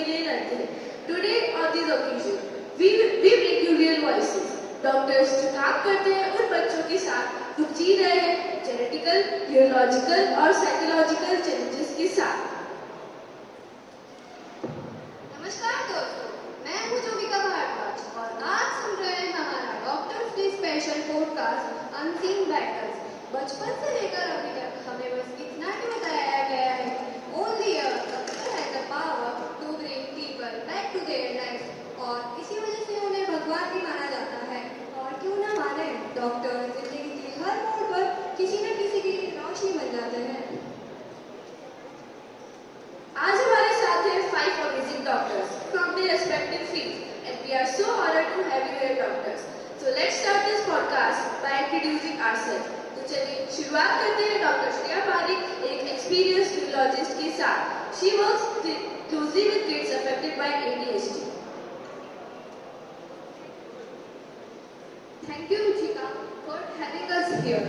के लिए लड़ते हैं। Today on this occasion, we bring you real voices. Doctors जो काम करते हैं उन बच्चों के साथ जो जी रहे हैं जेनेटिकल, न्यूरोलॉजिकल और साइकोलॉजिकल चैलेंजेस के साथ। नमस्कार दोस्तों, मैं हूं जोगिका भारद्वाज और आज सुन रहे हैं हमारा doctors day special podcast unseen battles. बचपन से लेकर अभी तक हमें बस इतना ही बताया गया है only a doctor has the power to bring people back to their life और इसी वजह से उन्हें भगवान भी माना जाता है। और क्यों ना माने, डॉक्टर जिंदगी के हर मोड़ पर किसी न किसी की रोशनी बन जाते हैं। आज हमारे साथ हैं 5 amazing doctors from their respective fields and we are so honored to have you here doctors. So let's start this podcast by introducing ourselves. तो चलिए शुरुआत करते हैं डॉक्टर श्रेया पारिक, एक एक्सपीरियंस्ड न्यूरोलॉजिस्ट के साथ। She works closely with kids affected by ADHD. Thank you Ruchika for having us here.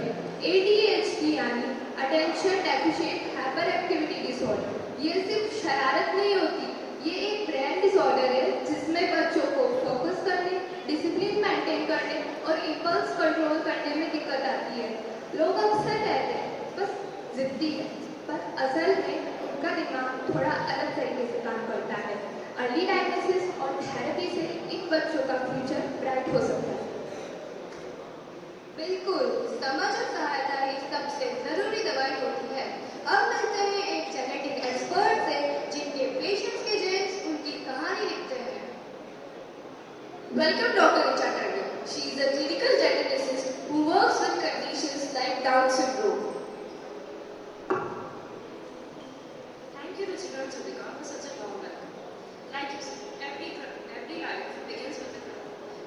ADHD यानी Attention Deficit Hyperactivity Disorder। ये सिर्फ शरारत नहीं होती, ये एक ब्रेन डिसऑर्डर है जिसमें बच्चों को फोकस करने, डिसिप्लिन मेंटेन करने और इम्पल्स कंट्रोल करने में दिक्कत आती है। लोग अक्सर कहते हैं बस जिद्दी है, पर असल में उनका दिमाग थोड़ा अलग तरीके से काम करता है। अर्ली डायग्नोसिस और थेरेपी से इन बच्चों का फ्यूचर ब्राइट हो सकता है। बिल्कुल, समझ और सहायता ही सबसे जरूरी दवाई होती है। अब मिलते हैं एक जेनेटिक एक्सपर्ट से जिनके पेशेंट्स के जेन्स उनकी कहानी लिखते हैं। Welcome Dr. Richa Tandon. She is a clinical geneticist who works with conditions like Down syndrome. Thank you, Ruchika and Jyotika, for such a warm welcome. Like you said, every life begins with a cry,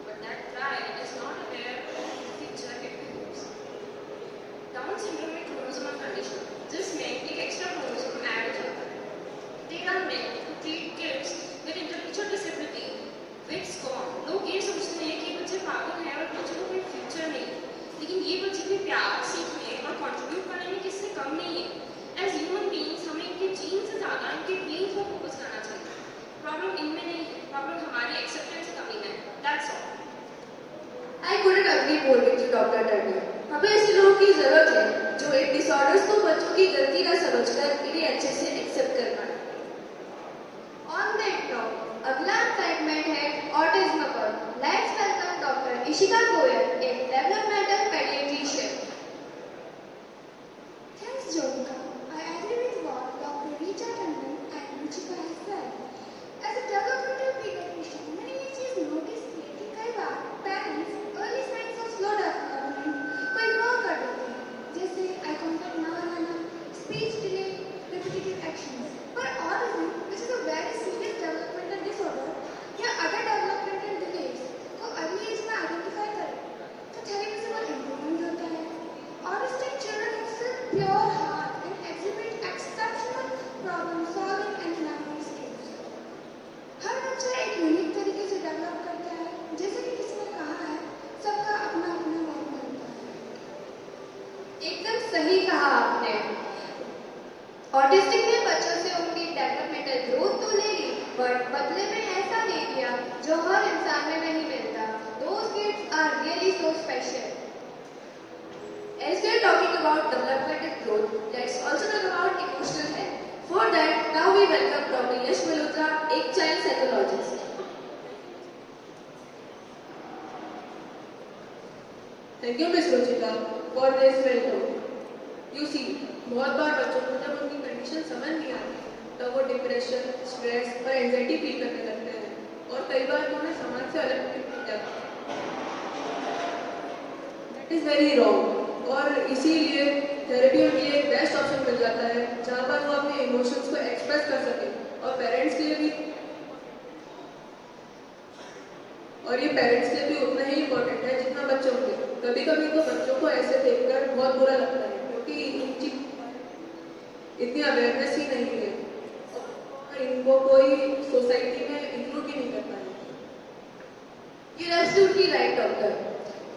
but that cry is not aware of the future it becomes. Down syndrome एक chromosomal condition जिसमें एक extra chromosome add हो जाता है। There are men who treat kids with intellectual disability with scorn. लोग ये सोचते हैं कि बच्चे पागल हैं और बच्चों को कोई फ्यूचर नहीं है, लेकिन ये बच्चे भी प्यार सीखने और कंट्रीब्यूट करने में किससे कम नहीं है। एज ह्यूमन बीइंग्स हमें इनके जीन से ज़्यादा इनके ब्रेन पर फोकस करना चाहिए। प्रॉब्लम इनमें नहीं है, प्रॉब्लम हमारी एक्सेप्टेंस कमी में है। That's all. I couldn't agree more with you, Dr. Tandon. हमें ऐसे लोगों की जरूरत है जो इन डिसऑर्डर्स को बच्चों की गलती ना समझकर इन्हें अच्छे से एक्सेप्ट कर पाए। ऑन दैट नोट, अगला सेगमेंट है ऑटिज्म पर। Let's welcome doctor Ishika Goyal, एक developmental paediatrician. Thanks, Jyotika. I agree with what Dr. Richa Tandon and Ruchika has said. As a developmental pediatrician, मैंने ये चीज़ नोटिस की कि कई बार parents early signs of slow development को इग्नोर कर देते हैं, जैसे आई कांटेक्ट ना बनाना, स्पीच डिले, रिपीटेटिव एक्शंस। पर autism, which is a very serious developmental disorder या अदर developmental delays को अर्ली एज में आइडेंटिफाई करें तो थेरेपी से बहुत इम्प्रूवमेंट होता है। Autistic children exhibit pure heart and exhibit exceptional problem solving and memory skills. हर बच्चा एक यूनिक तरीके से डेवलप करता है, जैसे कि किसी ने कहा है, सबका अपना अपना मॉडल होता है। एकदम सही कहा आपने। ऑटिस्टिक ने बच्चों से उनकी डेवलपमेंटल ग्रोथ तो ले ली, बट बदले में ऐसा दे दिया जो हर इंसान में नहीं मिलता। Those kids are really so special. As we are talking about development and growth, let's also talk about emotional health. For that, now we welcome Dr. Yash Malhotra, एक child psychologist. Thank you, Ms. Ruchika, for this welcome. You see, बहुत बार बच्चों को जब उनकी condition समझ नहीं आती, तब वो डिप्रेशन, स्ट्रेस और एंजाइटी फील करने लगते हैं और कई बार तो उन्हें समाज से अलग फील हो जाता है। That is very wrong. और इसीलिए थेरेपी उनके लिए एक बेस्ट ऑप्शन मिल जाता है जहाँ पर वो अपने इमोशंस को एक्सप्रेस कर सके और पेरेंट्स के लिए भी उतना ही इम्पोर्टेंट है जितना बच्चों के लिए। कभी कभी तो बच्चों को ऐसे देखकर बहुत बुरा लगता है क्योंकि इनकी इतनी अवेयरनेस ही नहीं है और इनको कोई सोसाइटी में इंक्लूड ही नहीं करता है। You're absolutely right, doctor.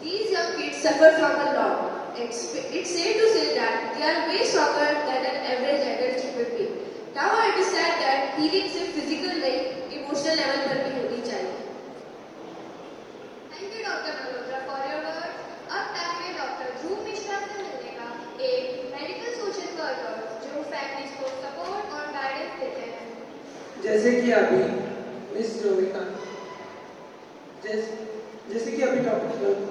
These young kids suffer from a lot. It's safe to say that they are way stronger than an average adult human being. Now I understand that healing is physical, like जैसे कि अभी miss जोविका जैसे कि अभी doctor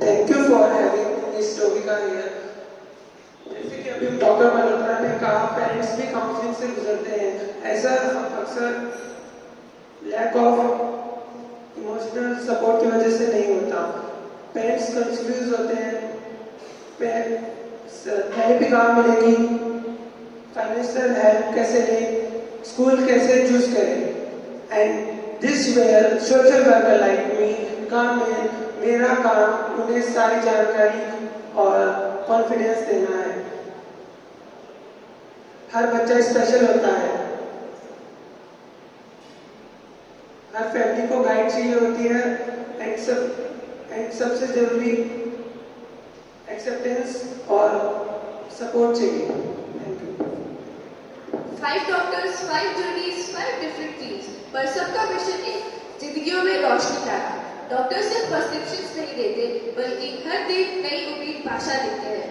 thank you for having miss Jovika here. जैसे कि अभी doctor Malhotra ने कहा, पेरेंट्स भी काउंसलिंग से गुजरते हैं। ऐसा अक्सर लैक ऑफ इमोशनल सपोर्ट की वजह से नहीं होता। पेरेंट्स कंफ्यूज होते हैं, थेरेपी कहाँ मिलेगी, फाइनेंशियल हेल्प कैसे लें, स्कूल कैसे चूज करें। And this where social worker like me काम में मेरा काम उन्हें सारी जानकारी और कॉन्फिडेंस देना है। हर बच्चा स्पेशल होता है, हर फैमिली को गाइड चाहिए होती है, एंड सबसे जरूरी एक्सेप्टेंस और सपोर्ट चाहिए। Thank you. 5 doctors, 5 journeys, 5 different fields, पर सबका मिशन एक, जिंदगियों में रोशनी लाना। डॉक्टर सिर्फ प्रिस्क्रिप्शंस नहीं देते, बल्कि हर दिन नई उम्मीद भाषा देते हैं।